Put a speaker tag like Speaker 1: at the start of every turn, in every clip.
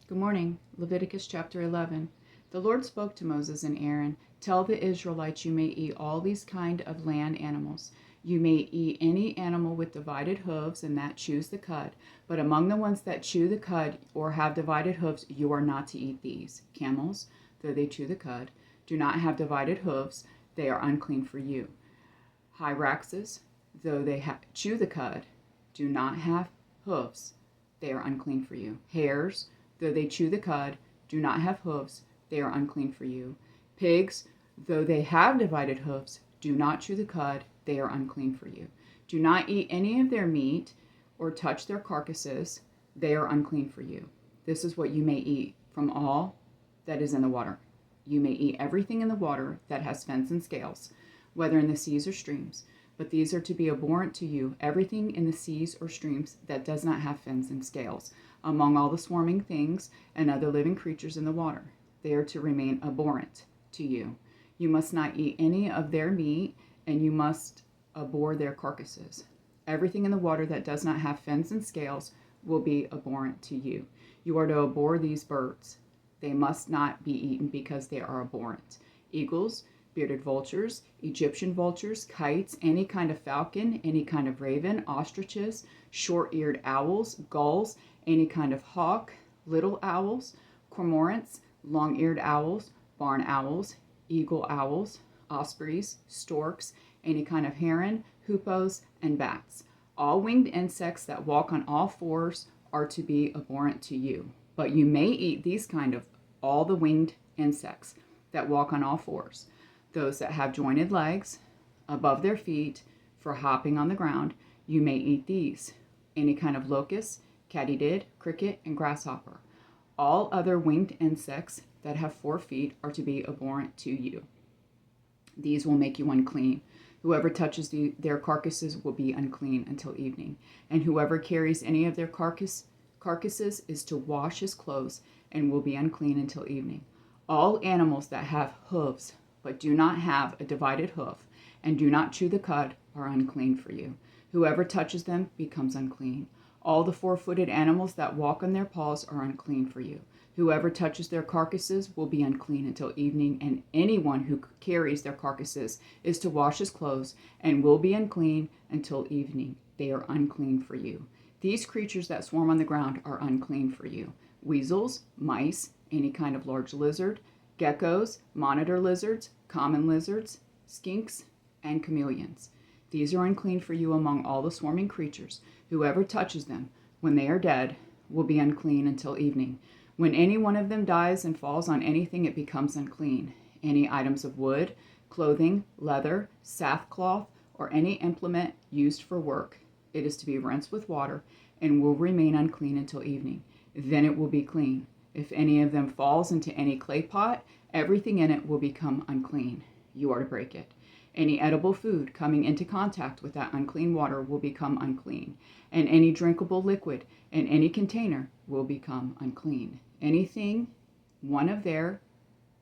Speaker 1: Good morning. Leviticus chapter 11. The Lord spoke to Moses and Aaron, "Tell the Israelites you may eat all these kind of land animals. You may eat any animal with divided hooves and that chews the cud, but among the ones that chew the cud or have divided hooves, you are not to eat these. Camels, though they chew the cud, do not have divided hooves, they are unclean for you. Hyraxes, though they chew the cud, do not have hooves, they are unclean for you. Hares, though they chew the cud, do not have hooves, they are unclean for you. Pigs, though they have divided hooves, do not chew the cud, they are unclean for you. Do not eat any of their meat or touch their carcasses, they are unclean for you. This is what you may eat from all that is in the water. You may eat everything in the water that has fins and scales, whether in the seas or streams. But these are to be abhorrent to you, everything in the seas or streams that does not have fins and scales, among all the swarming things and other living creatures in the water. They are to remain abhorrent to you. You must not eat any of their meat, and you must abhor their carcasses. Everything in the water that does not have fins and scales will be abhorrent to you. You are to abhor these birds. They must not be eaten because they are abhorrent. Eagles, bearded vultures, Egyptian vultures, kites, any kind of falcon, any kind of raven, ostriches, short-eared owls, gulls, any kind of hawk, little owls, cormorants, long-eared owls, barn owls, eagle owls, ospreys, storks, any kind of heron, hoopoes, and bats. All winged insects that walk on all fours are to be abhorrent to you. But you may eat these kind of all the winged insects that walk on all fours. Those that have jointed legs above their feet for hopping on the ground, you may eat these. Any kind of locust, katydid, cricket, and grasshopper. All other winged insects that have 4 feet are to be abhorrent to you. These will make you unclean. Whoever touches their carcasses will be unclean until evening. And whoever carries any of their carcasses is to wash his clothes and will be unclean until evening. All animals that have hooves but do not have a divided hoof, and do not chew the cud, are unclean for you. Whoever touches them becomes unclean. All the 4-footed animals that walk on their paws are unclean for you. Whoever touches their carcasses will be unclean until evening, and anyone who carries their carcasses is to wash his clothes, and will be unclean until evening. They are unclean for you. These creatures that swarm on the ground are unclean for you. Weasels, mice, any kind of large lizard, geckos, monitor lizards, common lizards, skinks, and chameleons. These are unclean for you among all the swarming creatures. Whoever touches them, when they are dead, will be unclean until evening. When any one of them dies and falls on anything, it becomes unclean. Any items of wood, clothing, leather, sackcloth, or any implement used for work, it is to be rinsed with water and will remain unclean until evening. Then it will be clean. If any of them falls into any clay pot, everything in it will become unclean. You are to break it. Any edible food coming into contact with that unclean water will become unclean, and any drinkable liquid in any container will become unclean. Anything one of their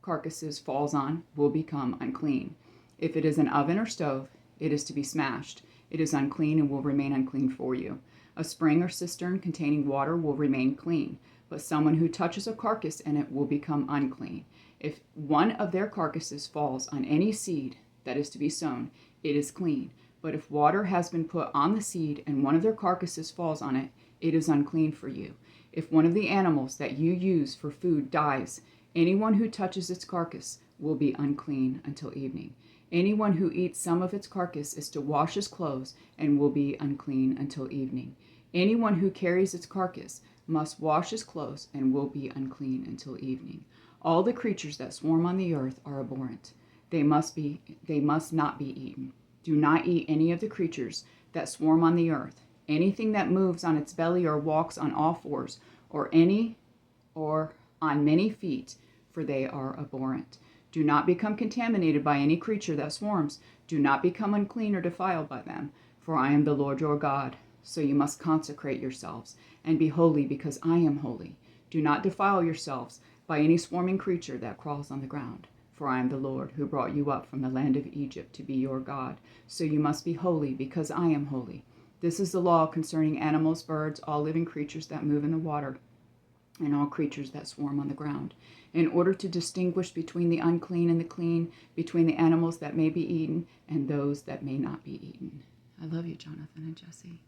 Speaker 1: carcasses falls on will become unclean. If it is an oven or stove, it is to be smashed. It is unclean and will remain unclean for you. A spring or cistern containing water will remain clean, but someone who touches a carcass in it will become unclean. If one of their carcasses falls on any seed that is to be sown, it is clean. But if water has been put on the seed and one of their carcasses falls on it, it is unclean for you. If one of the animals that you use for food dies, anyone who touches its carcass will be unclean until evening. Anyone who eats some of its carcass is to wash his clothes and will be unclean until evening. Anyone who carries its carcass must wash his clothes and will be unclean until evening. All the creatures that swarm on the earth are abhorrent. They must not be eaten. Do not eat any of the creatures that swarm on the earth. Anything that moves on its belly or walks on all fours, or on many feet, for they are abhorrent. Do not become contaminated by any creature that swarms. Do not become unclean or defiled by them, for I am the Lord your God. So you must consecrate yourselves and be holy, because I am holy. Do not defile yourselves by any swarming creature that crawls on the ground. For I am the Lord who brought you up from the land of Egypt to be your God. So you must be holy, because I am holy. This is the law concerning animals, birds, all living creatures that move in the water, and all creatures that swarm on the ground, in order to distinguish between the unclean and the clean, between the animals that may be eaten and those that may not be eaten. I love you, Jonathan and Jesse.